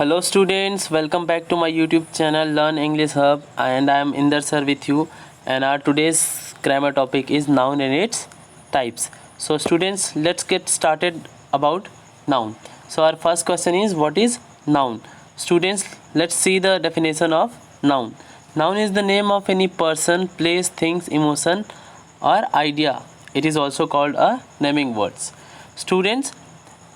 Hello students, welcome back to my YouTube channel Learn English Hub, and I am Inder sir with you, and our today's grammar topic is noun and its types. So students, let's get started about noun. So our first question is, what is noun? Students, let's see the definition of noun. Noun is the name of any person, place, things, emotion or idea. It is also called a naming words. Students,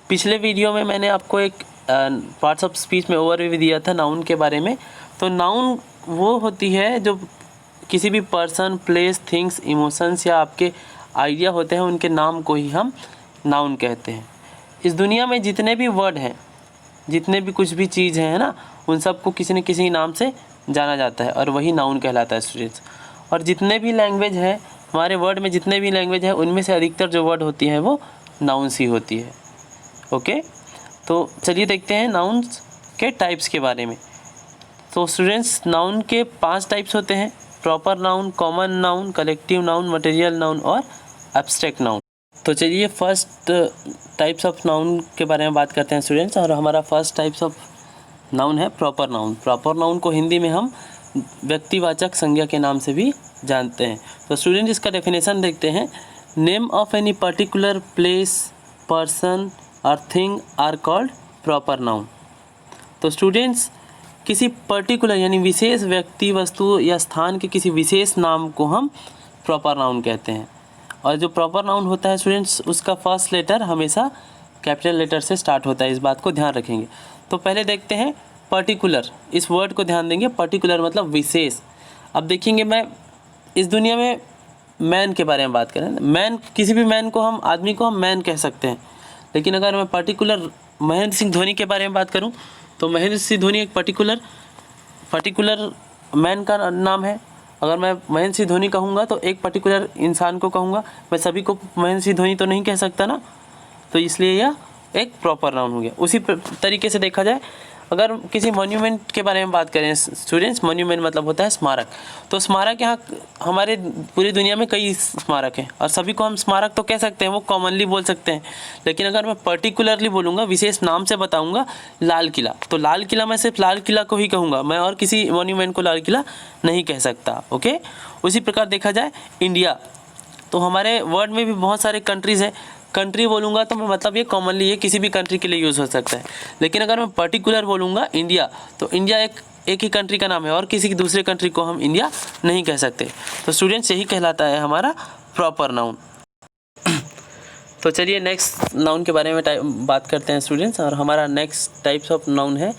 पिछले video में मैंने आपको एक parts of speech में overview दिया था noun के बारे में। तो नाउन वो होती है जो किसी भी पर्सन, प्लेस, थिंग्स, इमोशंस या आपके आइडिया होते हैं, उनके नाम को ही हम नाउन कहते हैं। इस दुनिया में जितने भी वर्ड हैं, जितने भी कुछ भी चीज़ है ना, उन सबको किसी न किसी नाम से जाना जाता है और वही नाउन कहलाता है स्टूडेंट्स। और जितने भी लैंग्वेज है, हमारे वर्ड में जितने भी लैंग्वेज है, उनमें से अधिकतर जो वर्ड होती है वो नाउन्स ही होती है। ओके, तो चलिए देखते हैं नाउन्स के टाइप्स के बारे में। तो स्टूडेंट्स, नाउन के 5 टाइप्स होते हैं: proper noun, common noun, collective noun, material noun और एब्स्ट्रैक्ट नाउन। तो चलिए फर्स्ट टाइप्स ऑफ नाउन के बारे में बात करते हैं स्टूडेंट्स। और हमारा फर्स्ट टाइप्स ऑफ नाउन है प्रॉपर नाउन। प्रॉपर नाउन को हिंदी में हम व्यक्तिवाचक संज्ञा के नाम से भी जानते हैं। तो स्टूडेंट, इसका डेफिनेशन देखते हैं। Name of any particular place, person और thing are called proper noun. तो स्टूडेंट्स, किसी पर्टिकुलर यानी विशेष व्यक्ति, वस्तु या स्थान के किसी विशेष नाम को हम प्रॉपर नाउन कहते हैं। और जो प्रॉपर नाउन होता है स्टूडेंट्स, उसका फर्स्ट लेटर हमेशा कैपिटल लेटर से स्टार्ट होता है। इस बात को ध्यान रखेंगे। तो पहले देखते हैं पर्टिकुलर। इस वर्ड को ध्यान देंगे। पर्टिकुलर मतलब विशेष। अब देखेंगे, मैं इस दुनिया में मैन के बारे में बात करें, मैन, किसी भी मैन को हम, आदमी को हम मैन कह सकते हैं। लेकिन अगर मैं पर्टिकुलर महेंद्र सिंह धोनी के बारे में बात करूं, तो महेंद्र सिंह धोनी एक पर्टिकुलर मैन का नाम है। अगर मैं महेंद्र सिंह धोनी कहूँगा तो एक पर्टिकुलर इंसान को कहूँगा, मैं सभी को महेंद्र सिंह धोनी तो नहीं कह सकता ना। तो इसलिए यह एक प्रॉपर नाउन हो गया। उसी तरीके से देखा जाए, अगर किसी मॉन्यूमेंट के बारे में बात करें स्टूडेंट्स, मॉन्यूमेंट मतलब होता है स्मारक। तो स्मारक, यहाँ हमारे पूरी दुनिया में कई स्मारक हैं और सभी को हम स्मारक तो कह सकते हैं, वो कॉमनली बोल सकते हैं। लेकिन अगर मैं पर्टिकुलरली बोलूँगा, विशेष नाम से बताऊँगा, लाल किला, तो लाल किला मैं सिर्फ लाल किला को ही कहूँगा, मैं और किसी मॉन्यूमेंट को लाल किला नहीं कह सकता। ओके, उसी प्रकार देखा जाए इंडिया, तो हमारे वर्ड में भी बहुत सारे कंट्रीज़ हैं। कंट्री बोलूँगा तो मैं मतलब ये कॉमनली ये किसी भी कंट्री के लिए यूज़ हो सकता है। लेकिन अगर मैं पर्टिकुलर बोलूँगा इंडिया, तो इंडिया एक ही कंट्री का नाम है और किसी दूसरे कंट्री को हम इंडिया नहीं कह सकते। तो स्टूडेंट्स, यही कहलाता है हमारा प्रॉपर नाउन। तो चलिए नेक्स्ट नाउन के बारे में बात करते हैं स्टूडेंट्स। और हमारा नेक्स्ट टाइप्स ऑफ नाउन है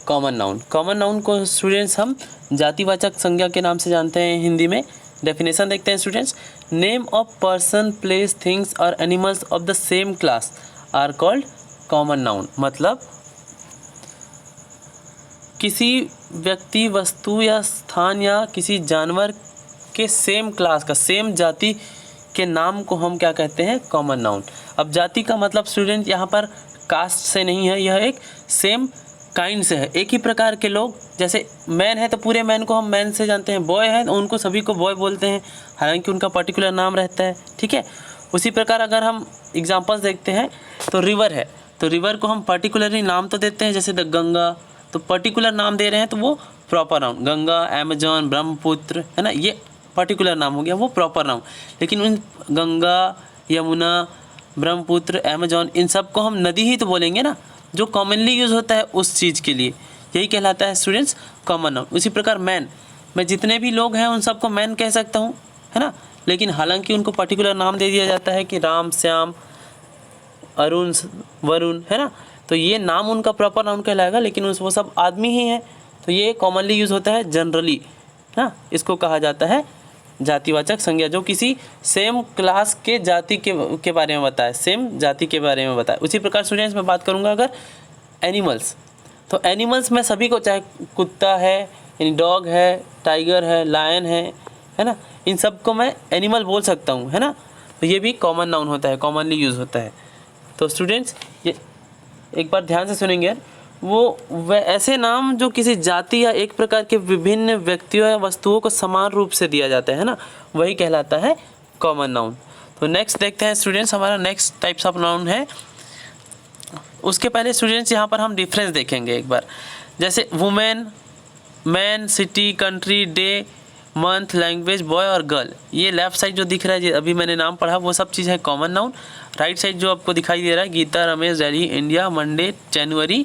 कॉमन नाउन। कॉमन नाउन को स्टूडेंट्स हम जातिवाचक संज्ञा के नाम से जानते हैं हिंदी में। डेफिनेशन देखते हैं students. Name of person, place, things और animals of the same class are called common noun. मतलब किसी व्यक्ति, वस्तु या स्थान या किसी जानवर के सेम क्लास का, सेम जाति के नाम को हम क्या कहते हैं? Common noun. अब जाति का मतलब स्टूडेंट यहाँ पर कास्ट से नहीं है, यह एक सेम काइंड से है। एक ही प्रकार के लोग, जैसे मैन है तो पूरे मैन को हम मैन से जानते हैं, बॉय है तो उनको सभी को बॉय बोलते हैं, हालांकि उनका पर्टिकुलर नाम रहता है। ठीक है, उसी प्रकार अगर हम एग्जांपल्स देखते हैं तो रिवर है, तो रिवर को हम पर्टिकुलरली नाम तो देते हैं, जैसे द गंगा, तो पर्टिकुलर नाम दे रहे हैं तो वो proper noun. Ganga, Amazon, Brahmaputra, है ना, ये पर्टिकुलर नाम हो गया, वो प्रॉपर नाउन। लेकिन उन गंगा, यमुना, ब्रह्मपुत्र, अमेजॉन, इन सब को हम नदी ही तो बोलेंगे ना, जो कॉमनली यूज़ होता है उस चीज़ के लिए, यही कहलाता है स्टूडेंट्स कॉमन नाउन। उसी प्रकार मैन, मैं जितने भी लोग हैं उन सबको मैन कह सकता हूँ, है ना, लेकिन हालांकि उनको पर्टिकुलर नाम दे दिया जाता है कि राम, श्याम, अरुण, वरुण, है ना, तो ये नाम उनका प्रॉपर नाउन कहलाएगा, लेकिन वो सब आदमी ही हैं, तो ये कॉमनली यूज़ होता है जनरली ना। इसको कहा जाता है जातिवाचक संज्ञा, जो किसी सेम क्लास के जाति के बारे में बताए, सेम जाति के बारे में बताए। उसी प्रकार स्टूडेंट्स मैं बात करूँगा अगर एनिमल्स, तो एनिमल्स में सभी को, चाहे कुत्ता है यानी डॉग है, टाइगर है, लायन है ना, इन सब को मैं एनिमल बोल सकता हूँ, है ना, तो ये भी कॉमन नाउन होता है, कॉमनली यूज़ होता है। तो स्टूडेंट्स, ये एक बार ध्यान से सुनेंगे, वो ऐसे नाम जो किसी जाति या एक प्रकार के विभिन्न व्यक्तियों या वस्तुओं को समान रूप से दिया जाता है ना, वही कहलाता है कॉमन नाउन। तो नेक्स्ट देखते हैं स्टूडेंट्स, हमारा नेक्स्ट टाइप्स ऑफ नाउन है उसके पहले स्टूडेंट्स यहाँ पर हम डिफरेंस देखेंगे एक बार। जैसे women, man, city, country, day, month, language, boy और गर्ल, ये लेफ्ट साइड जो दिख रहा है अभी मैंने नाम पढ़ा वो सब चीज़ है कॉमन नाउन। राइट साइड जो आपको दिखाई दे रहा है गीता, रमेश, दिल्ली, इंडिया, मंडे, जनवरी,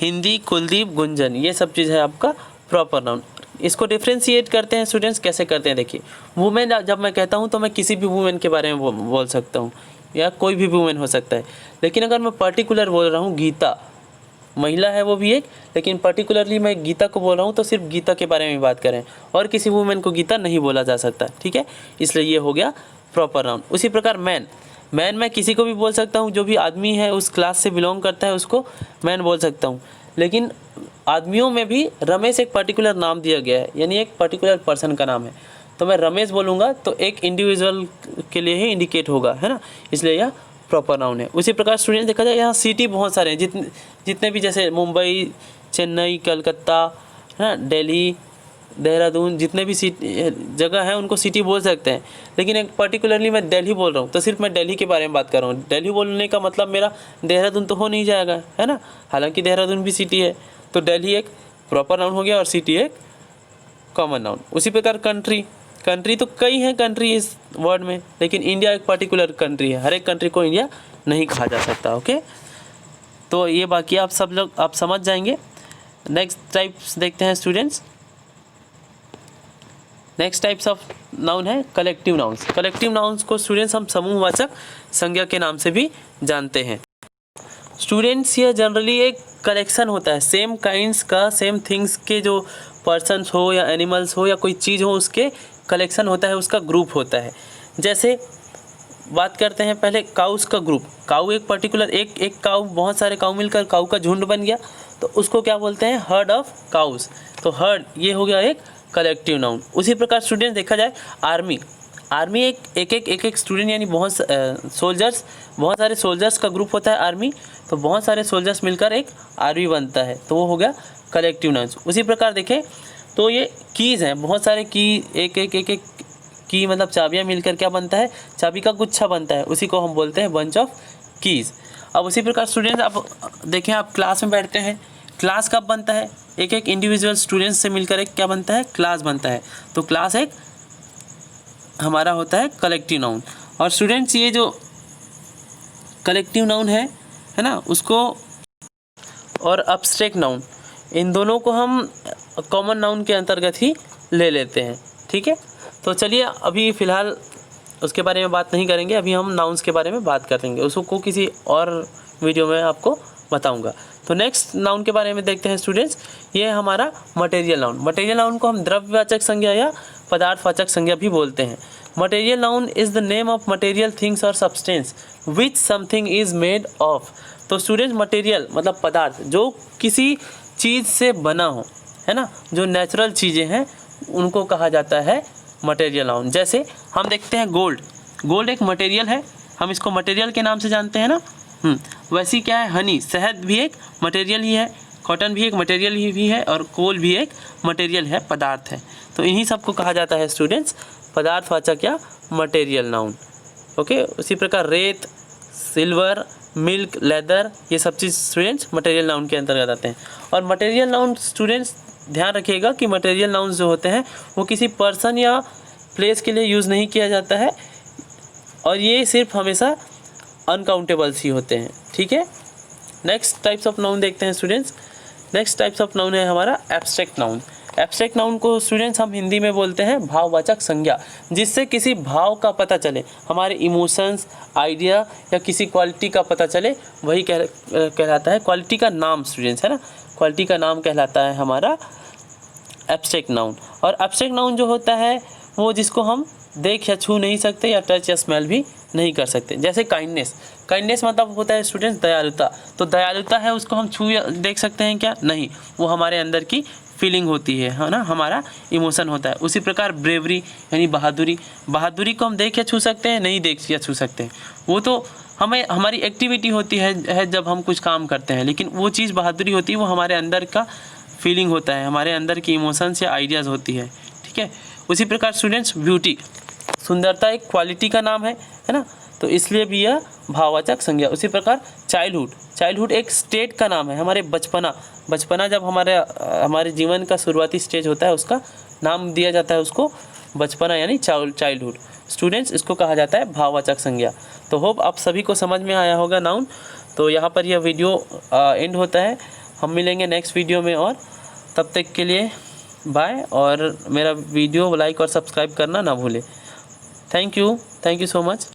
हिंदी, कुलदीप, गुंजन, ये सब चीज़ है आपका प्रॉपर नाउन। इसको डिफ्रेंशिएट करते हैं स्टूडेंट्स, कैसे करते हैं देखिए। वुमेन जब मैं कहता हूँ तो मैं किसी भी वुमेन के बारे में बोल सकता हूँ या कोई भी वुमेन हो सकता है। लेकिन अगर मैं पर्टिकुलर बोल रहा हूँ, गीता महिला है वो भी एक, लेकिन पर्टिकुलरली मैं गीता को बोल रहा हूँ तो सिर्फ गीता के बारे में बात करें और किसी वुमेन को गीता नहीं बोला जा सकता, ठीक है। इसलिए ये हो गया प्रॉपर नाउन। उसी प्रकार मैन, मैन मैं किसी को भी बोल सकता हूँ, जो भी आदमी है उस क्लास से बिलोंग करता है उसको मैन बोल सकता हूँ। लेकिन आदमियों में भी रमेश एक पर्टिकुलर नाम दिया गया है, यानी एक पर्टिकुलर पर्सन का नाम है, तो मैं रमेश बोलूँगा तो एक इंडिविजुअल के लिए ही इंडिकेट होगा, है ना, इसलिए यह प्रॉपर नाउन है। उसी प्रकार स्टूडेंट देखा जाए यहाँ सिटी बहुत सारे हैं, जितने भी जैसे मुंबई, चेन्नई, कलकत्ता, है ना, दिल्ली, देहरादून, जितने भी सिटी जगह है उनको सिटी बोल सकते हैं। लेकिन एक पर्टिकुलरली मैं दिल्ली बोल रहा हूँ तो सिर्फ मैं दिल्ली के बारे में बात कर रहा हूँ। दिल्ली बोलने का मतलब मेरा देहरादून तो हो नहीं जाएगा, है ना, हालांकि देहरादून भी सिटी है। तो दिल्ली एक प्रॉपर नाउन हो गया और सिटी एक कॉमन नाउन। उसी प्रकार कंट्री, कंट्री तो कई हैं कंट्री इस वर्ड में, लेकिन इंडिया एक पर्टिकुलर कंट्री है, हर एक कंट्री को इंडिया नहीं कहा जा सकता, ओके। तो ये बाकी आप सब लोग आप समझ जाएंगे। नेक्स्ट टाइप्स देखते हैं students. Next types of noun है कलेक्टिव नाउन्स। कलेक्टिव नाउन्स को स्टूडेंट्स हम समूहवाचक संज्ञा के नाम से भी जानते हैं। स्टूडेंट्स ये जनरली एक कलेक्शन होता है सेम काइंड्स का, सेम थिंग्स के, जो पर्सन्स हो या एनिमल्स हो या कोई चीज़ हो उसके कलेक्शन होता है, उसका ग्रुप होता है। जैसे बात करते हैं पहले काउस का ग्रुप। काऊ एक पर्टिकुलर एक काऊ, बहुत सारे काऊ मिलकर काऊ का झुंड बन गया तो उसको क्या बोलते हैं, हर्ड ऑफ काउस। तो हर्ड ये हो गया एक कलेक्टिव नाउन। उसी प्रकार स्टूडेंट देखा जाए आर्मी, आर्मी एक स्टूडेंट यानी बहुत सोल्जर्स, बहुत सारे सोल्जर्स का ग्रुप होता है आर्मी। तो बहुत सारे सोल्जर्स मिलकर एक आर्मी बनता है, तो वो हो गया कलेक्टिव नाउन्स। उसी प्रकार देखें तो ये कीज़ हैं, बहुत सारे की, एक की मतलब चाबियाँ मिलकर क्या बनता है, चाबी का गुच्छा बनता है, उसी को हम बोलते हैं बंच ऑफ कीज़। अब उसी प्रकार स्टूडेंट्स आप देखें, आप क्लास में बैठते हैं, क्लास कब बनता है, एक इंडिविजुअल स्टूडेंट्स से मिलकर एक क्या बनता है, क्लास बनता है। तो क्लास एक हमारा होता है कलेक्टिव नाउन। और स्टूडेंट्स ये जो कलेक्टिव नाउन है ना, उसको और अब्स्ट्रैक्ट नाउन, इन दोनों को हम कॉमन नाउन के अंतर्गत ही ले लेते हैं, ठीक है। तो चलिए अभी फ़िलहाल उसके बारे में बात नहीं करेंगे, अभी हम नाउन्स के बारे में बात करेंगे, उसको किसी और वीडियो में आपको बताऊंगा। तो नेक्स्ट नाउन के बारे में देखते हैं स्टूडेंट्स। ये है हमारा मटेरियल नाउन। मटेरियल नाउन को हम द्रव्यवाचक संज्ञा या पदार्थवाचक संज्ञा भी बोलते हैं। Material noun is the name of material things और substance which something is made of. तो स्टूडेंट्स मटेरियल मतलब पदार्थ, जो किसी चीज़ से बना हो, है ना, जो नेचुरल चीज़ें हैं उनको कहा जाता है मटेरियल नाउन। जैसे हम देखते हैं गोल्ड, गोल्ड एक मटेरियल है, हम इसको मटेरियल के नाम से जानते हैं ना। वैसी क्या है, हनी, शहद भी एक मटेरियल ही है, कॉटन भी एक मटेरियल ही भी है, और कोल भी एक मटेरियल है, पदार्थ है। तो इन्हीं सबको कहा जाता है स्टूडेंट्स पदार्थवाचक या मटेरियल नाउन, ओके। उसी प्रकार रेत, सिल्वर, मिल्क, लेदर, ये सब चीज़ स्टूडेंट्स मटेरियल नाउन के अंतर्गत आते हैं। और मटेरियल नाउन स्टूडेंट्स ध्यान रखिएगा कि मटेरियल नाउन्स जो होते हैं वो किसी पर्सन या प्लेस के लिए यूज़ नहीं किया जाता है, और ये सिर्फ हमेशा अनकाउंटेबल्स ही होते हैं, ठीक है। नेक्स्ट टाइप्स ऑफ नाउन देखते हैं students. Next types of noun है हमारा एब्स्ट्रैक्ट नाउन। एब्स्ट्रैक्ट नाउन को स्टूडेंट्स हम हिंदी में बोलते हैं भाववाचक संज्ञा, जिससे किसी भाव का पता चले, हमारे इमोशंस, आइडिया या किसी क्वालिटी का पता चले, वही कहलाता है क्वालिटी का नाम स्टूडेंट्स, है ना, क्वालिटी का नाम कहलाता है हमारा एब्स्ट्रैक्ट नाउन। और एब्स्ट्रैक्ट नाउन जो होता है वो जिसको हम देख या छू नहीं सकते या टच या स्मेल भी नहीं कर सकते। जैसे काइंडनेस, काइंडनेस मतलब होता है स्टूडेंट्स दयालुता। तो दयालुता है, उसको हम छू या देख सकते हैं क्या, नहीं, वो हमारे अंदर की फीलिंग होती है ना, हमारा इमोशन होता है। उसी प्रकार ब्रेवरी यानी बहादुरी, बहादुरी को हम देख या छू सकते हैं, नहीं देख या छू सकते हैं, वो तो हमें हमारी एक्टिविटी होती है जब हम कुछ काम करते हैं, लेकिन वो चीज़ बहादुरी होती है, वो हमारे अंदर का फीलिंग होता है, हमारे अंदर की इमोशंस या आइडियाज़ होती है, ठीक है। उसी प्रकार स्टूडेंट्स ब्यूटी, सुंदरता एक क्वालिटी का नाम है ना, तो इसलिए भी यह भाववाचक संज्ञा। उसी प्रकार चाइल्डहुड, चाइल्डहुड एक स्टेट का नाम है, हमारे बचपना जब हमारे जीवन का शुरुआती स्टेज होता है उसका नाम दिया जाता है उसको बचपना यानी चाइल्डहुड। स्टूडेंट्स इसको कहा जाता है भाववाचक संज्ञा। तो होप आप सभी को समझ में आया होगा नाउन। तो यहाँ पर यह वीडियो एंड होता है। हम मिलेंगे नेक्स्ट वीडियो में, और तब तक के लिए बाय, और मेरा वीडियो लाइक और सब्सक्राइब करना ना भूलें। Thank you so much.